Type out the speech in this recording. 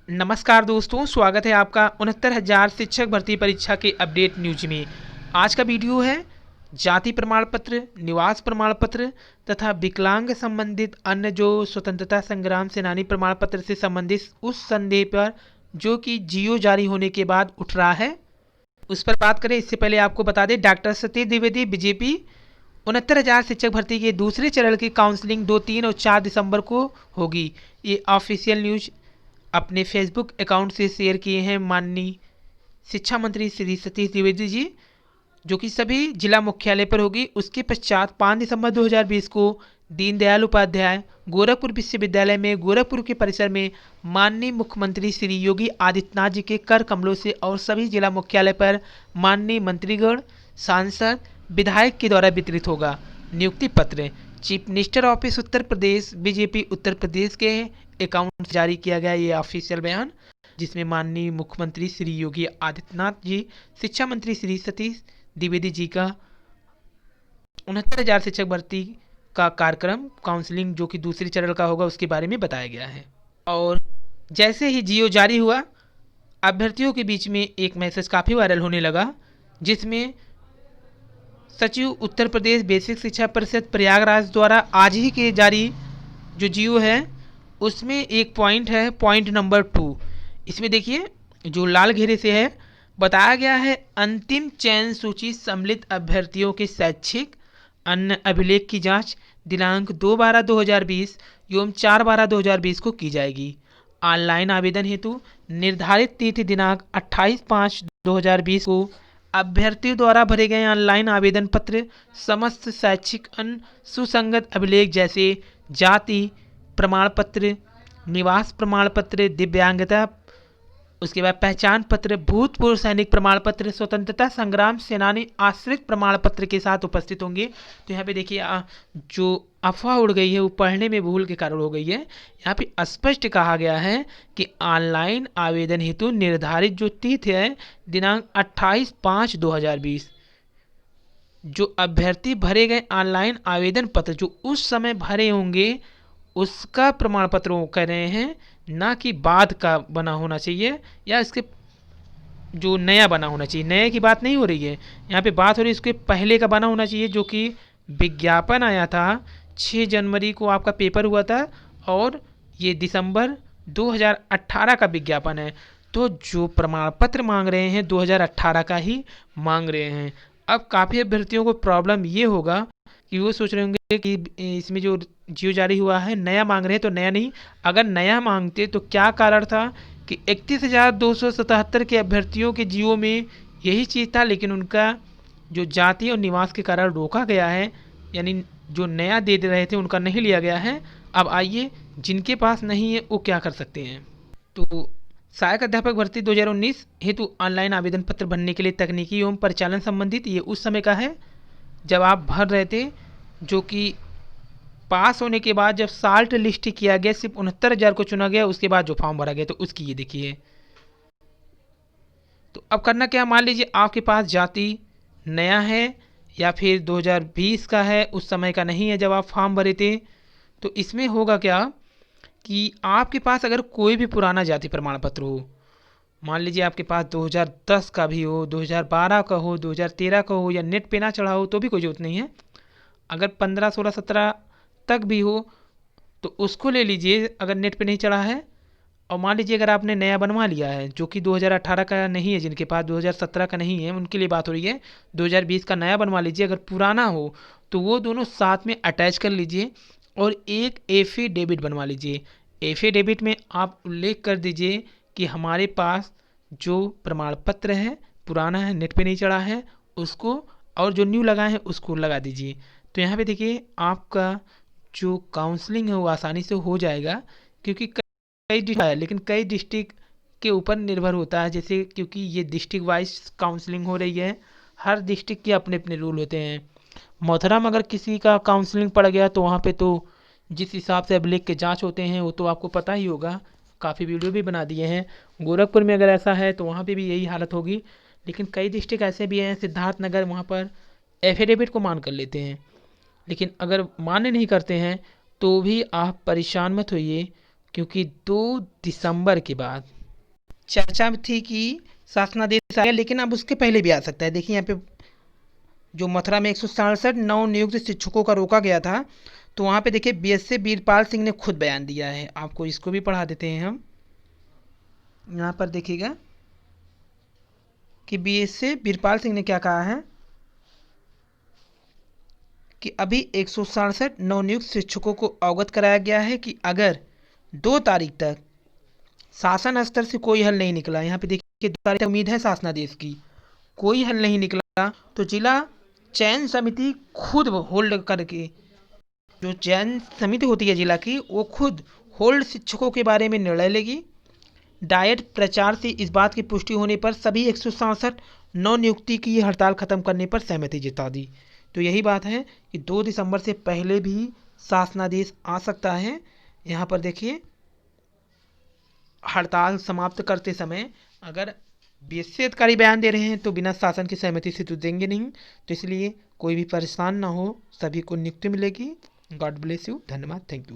नमस्कार दोस्तों, स्वागत है आपका 69,000 शिक्षक भर्ती परीक्षा के अपडेट न्यूज में। आज का वीडियो है जाति प्रमाण पत्र, निवास प्रमाण पत्र तथा विकलांग संबंधित अन्य जो स्वतंत्रता संग्राम सेनानी प्रमाण पत्र से संबंधित उस संदेह पर जो कि जियो जारी होने के बाद उठ रहा है, उस पर बात करें। इससे पहले आपको बता दें, डॉक्टर सतीश द्विवेदी बीजेपी 69,000 शिक्षक भर्ती के दूसरे चरण की काउंसलिंग 2, 3 और 4 दिसंबर को होगी। ये ऑफिशियल न्यूज अपने फेसबुक अकाउंट से शेयर किए हैं माननीय शिक्षा मंत्री श्री सतीश द्विवेदी जी, जो कि सभी जिला मुख्यालय पर होगी। उसके पश्चात 5 दिसंबर 2020 को दीनदयाल उपाध्याय गोरखपुर विश्वविद्यालय में गोरखपुर के परिसर में माननीय मुख्यमंत्री श्री योगी आदित्यनाथ जी के कर कमलों से और सभी जिला मुख्यालय पर माननीय मंत्रीगण, सांसद, विधायक के द्वारा वितरित होगा। नियुक्ति पत्र chief minister office Uttar Pradesh BJP Uttar Pradesh के अकाउंट से जारी किया गया ये ऑफिशियल बयान, जिसमें माननीय मुख्यमंत्री श्री योगी आदित्यनाथ जी, शिक्षा मंत्री श्री सतीश द्विवेदी जी का 69,000 शिक्षक भर्ती का कार्यक्रम काउंसलिंग जो कि दूसरे चरण का होगा उसके बारे में बताया गया है। और जैसे ही जियो जारी हुआ, अभ्यर्थियों के बीच में एक मैसेज काफ़ी वायरल होने लगा, जिसमें सचिव उत्तर प्रदेश बेसिक शिक्षा परिषद प्रयागराज द्वारा आज ही के जारी जो जियो है उसमें एक पॉइंट है, पॉइंट नंबर 2। इसमें देखिए जो लाल घेरे से है, बताया गया है अंतिम चयन सूची सम्मिलित अभ्यर्थियों के शैक्षिक अन्य अभिलेख की जांच दिनांक 2/12/2020 एवं 4/12/2020 को की जाएगी। ऑनलाइन आवेदन हेतु निर्धारित तिथि दिनांक 28/5/2020 को अभ्यर्थियों द्वारा भरे गए ऑनलाइन आवेदन पत्र, समस्त शैक्षिक अन्य सुसंगत अभिलेख जैसे जाति प्रमाण पत्र, निवास प्रमाण पत्र, दिव्यांगता, उसके बाद पहचान पत्र, भूतपूर्व सैनिक प्रमाण पत्र, स्वतंत्रता संग्राम सेनानी आश्रित प्रमाण पत्र के साथ उपस्थित होंगे। तो यहाँ पे देखिए जो अफवाह उड़ गई है वो पढ़ने में भूल के कारण हो गई है। यहाँ पे स्पष्ट कहा गया है कि ऑनलाइन आवेदन हेतु निर्धारित जो तिथि है दिनांक 28/5/2020, जो अभ्यर्थी भरे गए ऑनलाइन आवेदन पत्र जो उस समय भरे होंगे उसका प्रमाण पत्र वो कह रहे हैं, ना कि बाद का बना होना चाहिए या इसके जो नया बना होना चाहिए। नए की बात नहीं हो रही है, यहाँ पे बात हो रही है इसके पहले का बना होना चाहिए, जो कि विज्ञापन आया था 6 जनवरी को आपका पेपर हुआ था और ये दिसंबर 2018 का विज्ञापन है। तो जो प्रमाण पत्र मांग रहे हैं 2018 का ही मांग रहे हैं। अब काफ़ी अभ्यर्थियों को प्रॉब्लम ये होगा कि वो सोच रहे होंगे कि इसमें जो जियो जारी हुआ है नया मांग रहे हैं, तो नया नहीं, अगर नया मांगते तो क्या कारण था कि 31,277 के अभ्यर्थियों के जियो में यही चीज़ था, लेकिन उनका जो जाति और निवास के कारण रोका गया है, यानी जो नया दे रहे थे उनका नहीं लिया गया है। अब आइए जिनके पास नहीं है वो क्या कर सकते हैं। तो सहायक अध्यापक भर्ती 2019 हेतु ऑनलाइन आवेदन पत्र भरने के लिए तकनीकी एवं परिचालन संबंधित ये उस समय का है जब आप भर रहे थे, जो कि पास होने के बाद जब साल्ट लिस्ट किया गया, सिर्फ 69,000 को चुना गया, उसके बाद जो फॉर्म भरा गया तो उसकी ये देखिए। तो अब करना क्या, मान लीजिए आपके पास जाति नया है या फिर 2020 का है, उस समय का नहीं है जब आप फॉर्म भरे थे। तो इसमें होगा क्या कि आपके पास अगर कोई भी पुराना जाति प्रमाण पत्र हो, मान लीजिए आपके पास 2010 का भी हो, 2012 का हो, 2013 का हो, या नेट पे ना चढ़ा हो तो भी कोई ज़रूरत नहीं है। अगर 15, 16, 17 तक भी हो तो उसको ले लीजिए अगर नेट पे नहीं चढ़ा है। और मान लीजिए अगर आपने नया बनवा लिया है जो कि 2018 का नहीं है, जिनके पास 2017 का नहीं है उनके लिए बात हो रही है, 2020 का नया बनवा लीजिए। अगर पुराना हो तो वो दोनों साथ में अटैच कर लीजिए और एक एफिडेविट बनवा लीजिए। एफिडेविट में आप उल्लेख कर दीजिए कि हमारे पास जो प्रमाण पत्र है पुराना है, नेट पे नहीं चढ़ा है, उसको, और जो न्यू लगा है उसको लगा दीजिए। तो यहाँ पे देखिए आपका जो काउंसलिंग है वो आसानी से हो जाएगा, क्योंकि कई डिस्ट्रिक्ट है, लेकिन कई डिस्ट्रिक्ट के ऊपर निर्भर होता है, जैसे क्योंकि ये डिस्ट्रिक्ट वाइज काउंसलिंग हो रही है, हर डिस्ट्रिक्ट के अपने अपने रूल होते हैं। मथुरा में अगर किसी का काउंसलिंग पड़ गया तो वहाँ पे तो जिस हिसाब से अभिलेख के जांच होते हैं वो तो आपको पता ही होगा, काफ़ी वीडियो भी बना दिए हैं। गोरखपुर में अगर ऐसा है तो वहाँ पे भी यही हालत होगी, लेकिन कई डिस्ट्रिक्ट ऐसे भी हैं, सिद्धार्थनगर, वहाँ पर एफिडेविट को मान कर लेते हैं। लेकिन अगर मान्य नहीं करते हैं तो भी आप परेशान मत होइए, क्योंकि 2 दिसंबर के बाद चर्चा में थी कि शासनादेश आया, लेकिन अब उसके पहले भी आ सकता है। देखिए यहाँ पे जो मथुरा में 167 नव नियुक्त शिक्षकों का रोका गया था, तो वहाँ पे देखिए बीएसए वीरपाल सिंह ने खुद बयान दिया है। आपको इसको भी पढ़ा देते हैं हम। यहाँ पर देखिएगा कि बीएसए वीरपाल सिंह ने क्या कहा है कि अभी 167 नवनियुक्त शिक्षकों को अवगत कराया गया है कि अगर 2 तारीख तक शासन स्तर से कोई हल नहीं निकला, यहाँ पे देखिए 2 तारीख तक उम्मीद है शासनादेश की, कोई हल नहीं निकला तो जिला चयन समिति खुद होल्ड करके, जो चयन समिति होती है जिला की, वो खुद होल्ड शिक्षकों के बारे में निर्णय लेगी। डायट प्रचार से इस बात की पुष्टि होने पर सभी 167 नौ नियुक्ति की हड़ताल खत्म करने पर सहमति जता दी। तो यही बात है कि 2 दिसंबर से पहले भी शासनादेश आ सकता है। यहाँ पर देखिए हड़ताल समाप्त करते समय अगर बीएससी अधिकारी बयान दे रहे हैं तो बिना शासन की सहमति से तो देंगे नहीं, तो इसलिए कोई भी परेशान ना हो, सभी को नियुक्ति मिलेगी। गॉड ब्लेस यू, धन्यवाद, थैंक यू।